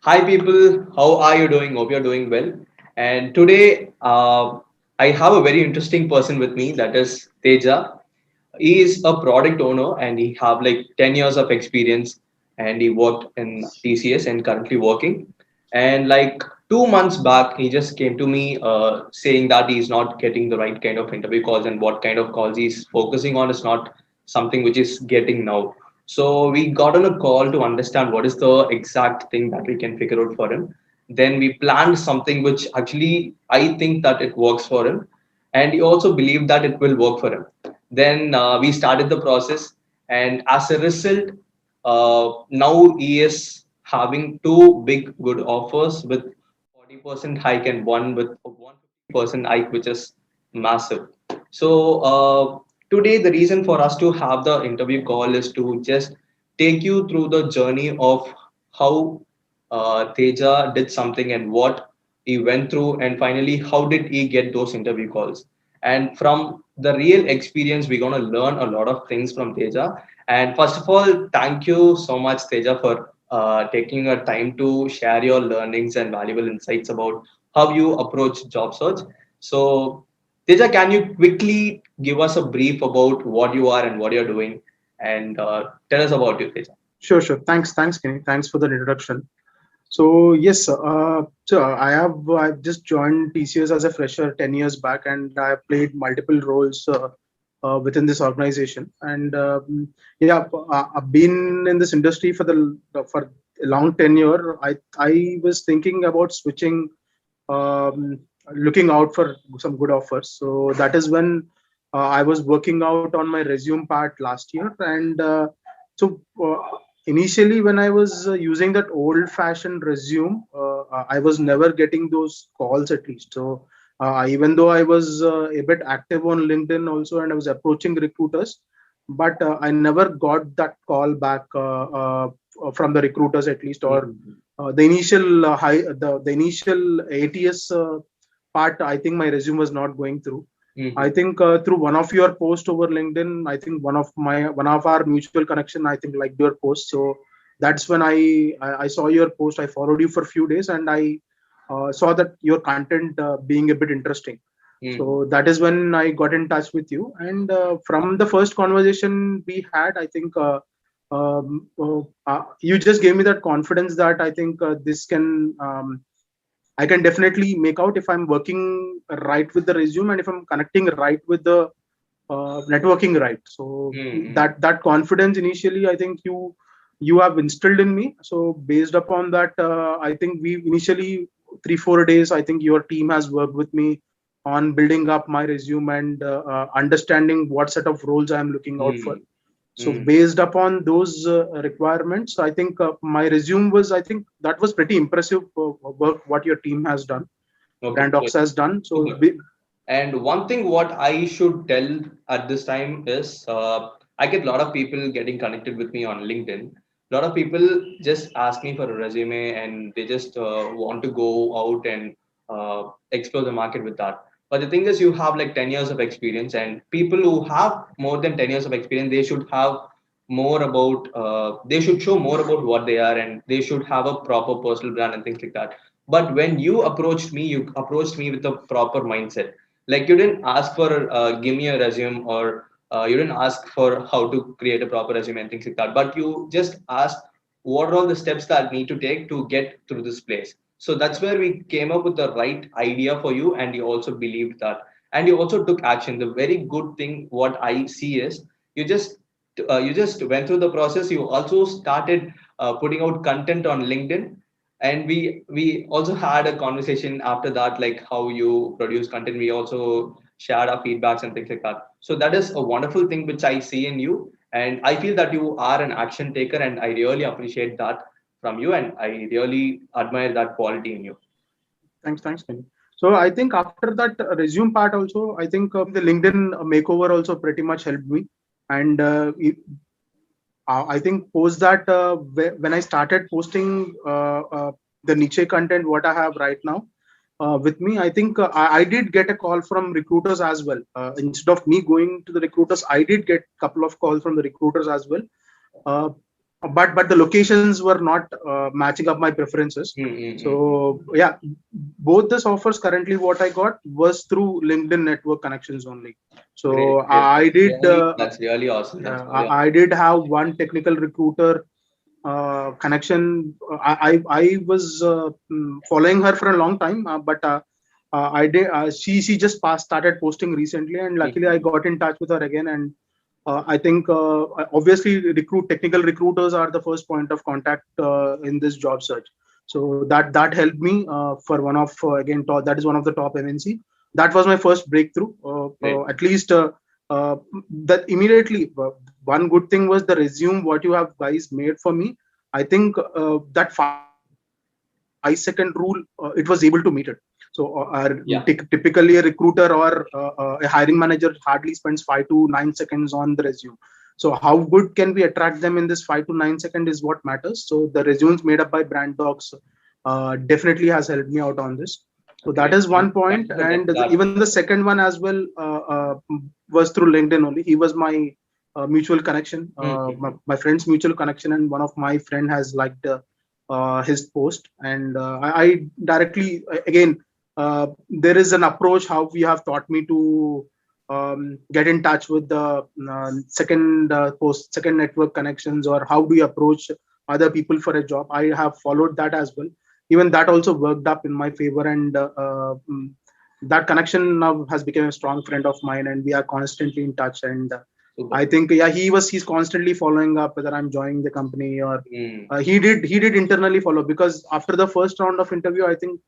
Hi, people. How are you doing? Hope you're doing well. And today, I have a very interesting person with me. That is Teja. He is a product owner, and he have like 10 years of experience. And he worked in TCS and currently working. And like 2 months back, he just came to me saying that he's not getting the right kind of interview calls, and what kind of calls he's focusing on is not something which is getting now. So we got on a call to understand what is the exact thing that we can figure out for him. Then we planned something which actually I think that it works for him, and he also believed that it will work for him. Then we started the process, and as a result, now he is having two big good offers with 40% hike and one with 150% hike, which is massive. So today, the reason for us to have the interview call is to just take you through the journey of how Teja did something and what he went through, and finally, how did he get those interview calls. And from the real experience, we're going to learn a lot of things from Teja. And first of all, thank you so much, Teja, for taking your time to share your learnings and valuable insights about how you approach job search. So, Teja, can you quickly give us a brief about what you are and what you're doing, and tell us about you, Teja? Sure. Thanks, Kenny. Thanks for the introduction. So yes, I've just joined TCS as a fresher 10 years back, and I played multiple roles within this organization. And yeah, I've been in this industry for a long tenure. I was thinking about switching, um, looking out for some good offers. So that is when I was working out on my resume part last year, and so. Initially, when I was using that old fashioned resume, I was never getting those calls, at least. So even though I was a bit active on LinkedIn also, and I was approaching recruiters, but I never got that call back from the recruiters, at least. Or Mhm. the initial the initial ATS part, I think my resume was not going through. I Mhm. think through one of your posts over LinkedIn, I think one of our mutual connection, I think, liked your post. So that's when I saw your post. I followed you for a few days, and I saw that your content being a bit interesting. Mhm. So that is when I got in touch with you, and from the first conversation we had, I think you just gave me that confidence that I think this can. I can definitely make out if I'm working right with the resume and if I'm connecting right with the networking right. So Mhm. that confidence initially, I think you have instilled in me. So based upon that, I think we initially 3-4 days, I think your team has worked with me on building up my resume and understanding what set of roles I'm looking out for. Mhm. So Mhm. based upon those requirements, I think my resume was, I think that was pretty impressive work what your team has done, Okay, Brandocx good. has done. So Super. And one thing what I should tell at this time is I get a lot of people getting connected with me on LinkedIn. A lot of people just ask me for a resume and they just want to go out and explore the market with that. But the thing is, you have like 10 years of experience, and people who have more than 10 years of experience, they should have more about, they should show more about what they are, and they should have a proper personal brand and things like that. But when you approached me with a proper mindset. Like you didn't ask for give me a resume, or you didn't ask for how to create a proper resume and things like that. But you just asked what are all the steps that I need to take to get through this place. So that's where we came up with the right idea for you, and you also believed that, and you also took action. The very good thing what I see is you just went through the process. You also started putting out content on LinkedIn, and we also had a conversation after that, like how you produce content. We also shared our feedbacks and things like that. So that is a wonderful thing which I see in you, and I feel that you are an action taker, and I really appreciate that from you, and I really admire that quality in you. thanks, Kenny. So I think after that resume part also, I think the LinkedIn makeover also pretty much helped me. And I think post that when I started posting the niche content, what I have right now with me, I think I did get a call from recruiters as well. Instead of me going to the recruiters, I did get a couple of calls from the recruiters as well. Uh, but the locations were not matching up my preferences. Mm-hmm. So yeah, both the offers currently what I got was through LinkedIn network connections only. So Great, great. That's really awesome. That's really I awesome. did have one technical recruiter connection. I was following her for a long time, but I did. She just started posting recently, and luckily I Mhm. got in touch with her again. And I think obviously technical recruiters are the first point of contact in this job search. So that helped me for one of that is one of the top MNC. That was my first breakthrough. Great. At least that immediately one good thing was the resume what you have guys made for me. I think that 5 second rule it was able to meet it. So Yeah. typically a recruiter or a hiring manager hardly spends 5 to 9 seconds on the resume. So how good can we attract them in this 5 to 9 second is what matters. So the resumes made up by Brandocx definitely has helped me out on this. So that Great. is one Thank point, you for and telling that. even the second one as well was through LinkedIn only. He was my mutual connection, Mm-hmm. my friend's mutual connection, and one of my friend has liked his post, and I directly again there is an approach how we have taught me to get in touch with the second network connections, or how do you approach other people for a job. I have followed that as well. Even that also worked up in my favor, and that connection now has become a strong friend of mine, and we are constantly in touch. And Super. I think yeah, he's constantly following up whether I'm joining the company, or Mm. he did internally follow, because after the first round of interview, I think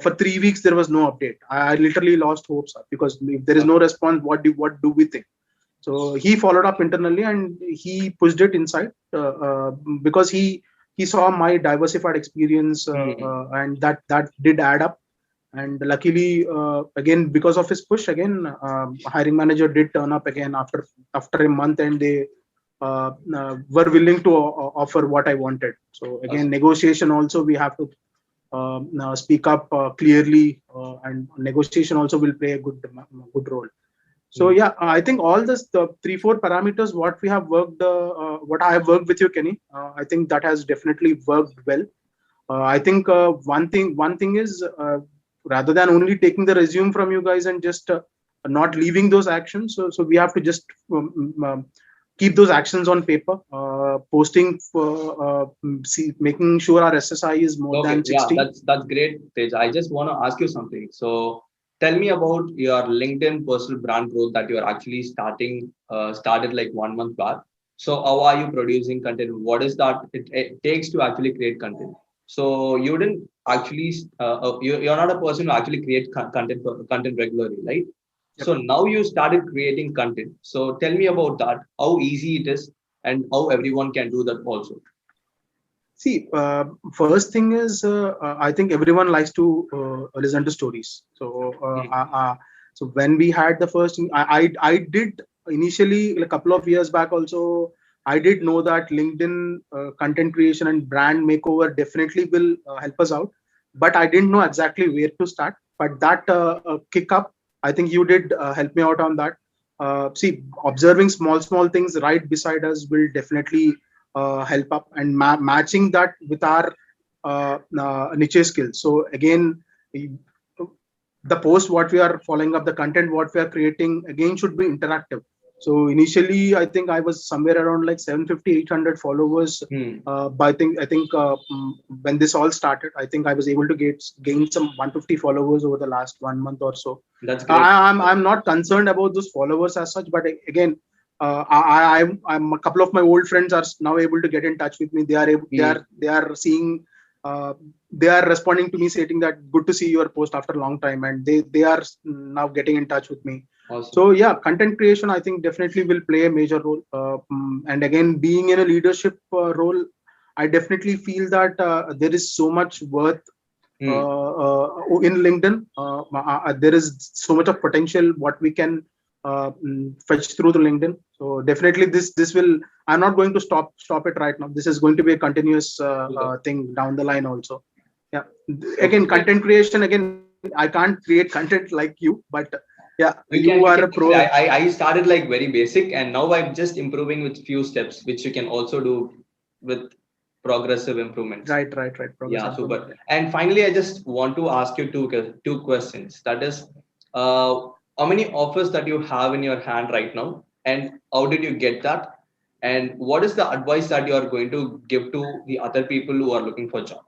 for 3 weeks there was no update. I literally lost hopes because if there is no Okay. response, what do we think? So he followed up internally and he pushed it inside because he saw my diversified experience, Mm. and that did add up. And luckily, again because of his push, again hiring manager did turn up again after a month, and they were willing to offer what I wanted. So again, Awesome. negotiation also we have to speak up clearly, and negotiation also will play a good role. So Mm. yeah, I think all this the 3 4 parameters what we have worked, what I have worked with you, Kenny. I think that has definitely worked well. I think one thing is rather than only taking the resume from you guys and just not leaving those actions. So we have to just keep those actions on paper, posting for making sure our SSI is more Okay. than Yeah, 60. that's great, Tej. I just want to ask you something. So tell me about your LinkedIn personal brand growth that you are actually started like 1 month back. So how are you producing content? What is that it takes to actually create content? So you didn't actually you're not a person who actually create content regularly, right? Yep. So now you started creating content. So tell me about that, how easy it is and how everyone can do that also. See, first thing is, I think everyone likes to listen to stories. So when we had the first, I did initially a couple of years back also. I did know that LinkedIn content creation and brand makeover definitely will help us out, but I didn't know exactly where to start. But that kick up, I think you did help me out on that. See, observing small things right beside us will definitely help up, and matching that with our niche skills. So again, the post what we are following up, the content what we are creating again should be interactive. So initially I think I was somewhere around like 750 800 followers, Hmm. but I think when this all started, I think I was able to gain some 150 followers over the last 1 month or so. That's great. I'm not concerned about those followers as such, but again, I'm a couple of my old friends are now able to get in touch with me. They are able, Hmm. they are seeing, uh, they are responding to me stating that good to see your post after a long time, and they are now getting in touch with me. Awesome. So yeah, content creation I think definitely will play a major role. And again, being in a leadership role, I definitely feel that there is so much worth Hmm. in LinkedIn. There is so much of potential what we can fetch through the LinkedIn. So definitely this will. I'm not going to stop it right now. This is going to be a continuous Super. thing down the line also. Yeah. Okay, Again, great. content creation. Again, I can't create content like you, but yeah, you are You a can pro. actually I started like very basic and now I'm just improving with few steps which you can also do with progressive improvements. Right. Progress Yeah, improvement. super. And finally, I just want to ask you two questions. That is, uh, how many offers that you have in your hand right now, and how did you get that? And what is the advice that you are going to give to the other people who are looking for job?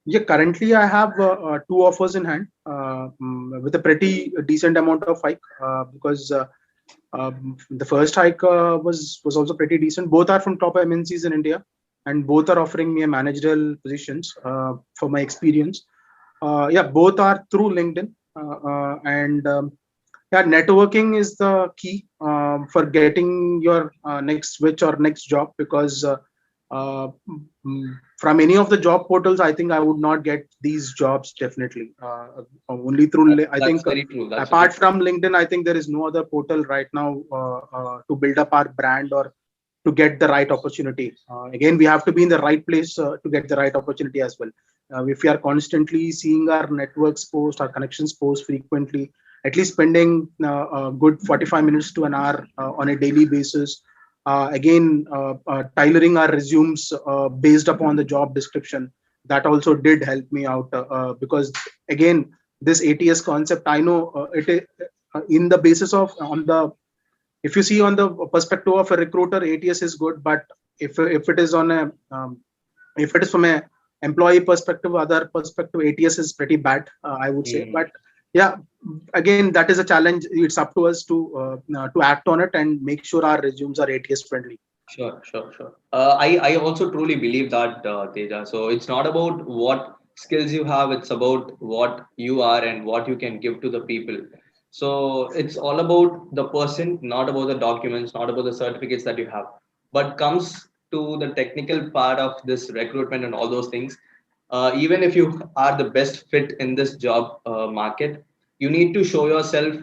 Yeah, currently I have two offers in hand with a pretty decent amount of hike because the first hike was also pretty decent. Both are from top MNCs in India, and both are offering me a managerial positions for my experience. Yeah, both are through LinkedIn, and yeah, networking is the key for getting your next switch or next job because uh, from any of the job portals, I think I would not get these jobs definitely. Only through, I That's think, very true. That's very apart true. from LinkedIn, I think there is no other portal right now to build up our brand or to get the right opportunity. Again, we have to be in the right place to get the right opportunity as well. If we are constantly seeing our networks post, our connections post frequently, at least spending a good 45 minutes to an hour on a daily basis, again tailoring our resumes based upon the job description, that also did help me out because again this ATS concept, I know in the basis of on the, if you see on the perspective of a recruiter, ATS is good, but if it is on a if it is from a employee perspective, other perspective, ATS is pretty bad, I would say. Hmm. But yeah, again, that is a challenge. It's up to us to act on it and make sure our resumes are ATS friendly. Sure, sure, sure. I also truly believe that, Teja. So it's not about what skills you have, it's about what you are and what you can give to the people. So it's all about the person, not about the documents, not about the certificates that you have, but comes to the technical part of this recruitment and all those things. Even if you are the best fit in this job market, you need to show yourself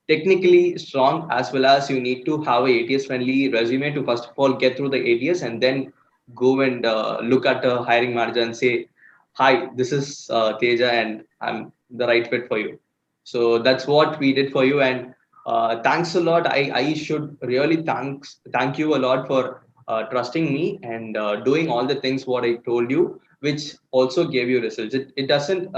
technically strong, as well as you need to have a ATS friendly resume to first of all get through the ATS, and then go and look at a hiring manager and say, hi, this is Teja and I'm the right fit for you. So that's what we did for you. And thanks a lot. I should really thank you a lot for trusting me and doing all the things what I told you, which also gave you results. It doesn't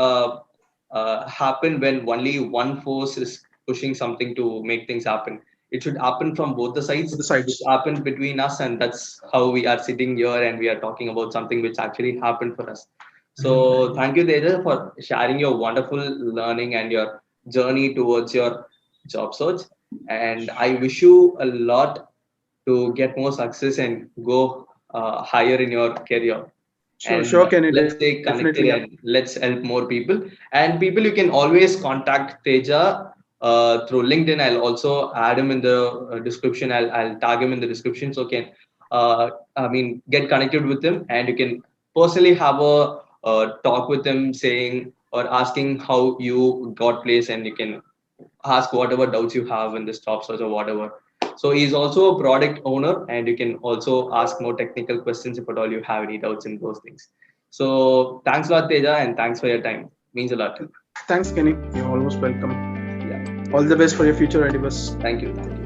happen when only one force is pushing something to make things happen. It should happen from both the sides. The It sites. happened between us, and that's how we are sitting here and we are talking about something which actually happened for us. So thank you, Teja, for sharing your wonderful learning and your journey towards your job search. And I wish you a lot to get more success and go higher in your career. And Sure, Kenny, let's stay definitely. Yeah. connected and let's help more people. And people, you can always contact Teja through LinkedIn. I'll also add him in the description. I'll tag him in the description, so can get connected with him, and you can personally have a talk with him, saying or asking how you got placed, and you can ask whatever doubts you have in this job search or whatever. So he's also a product owner, and you can also ask more technical questions if at all you have any doubts in those things. So thanks a lot, Teja, and thanks for your time. Means a lot. Thanks, Kenny. You're almost welcome. Yeah. All the best for your future endeavors. Thank you. Thank you.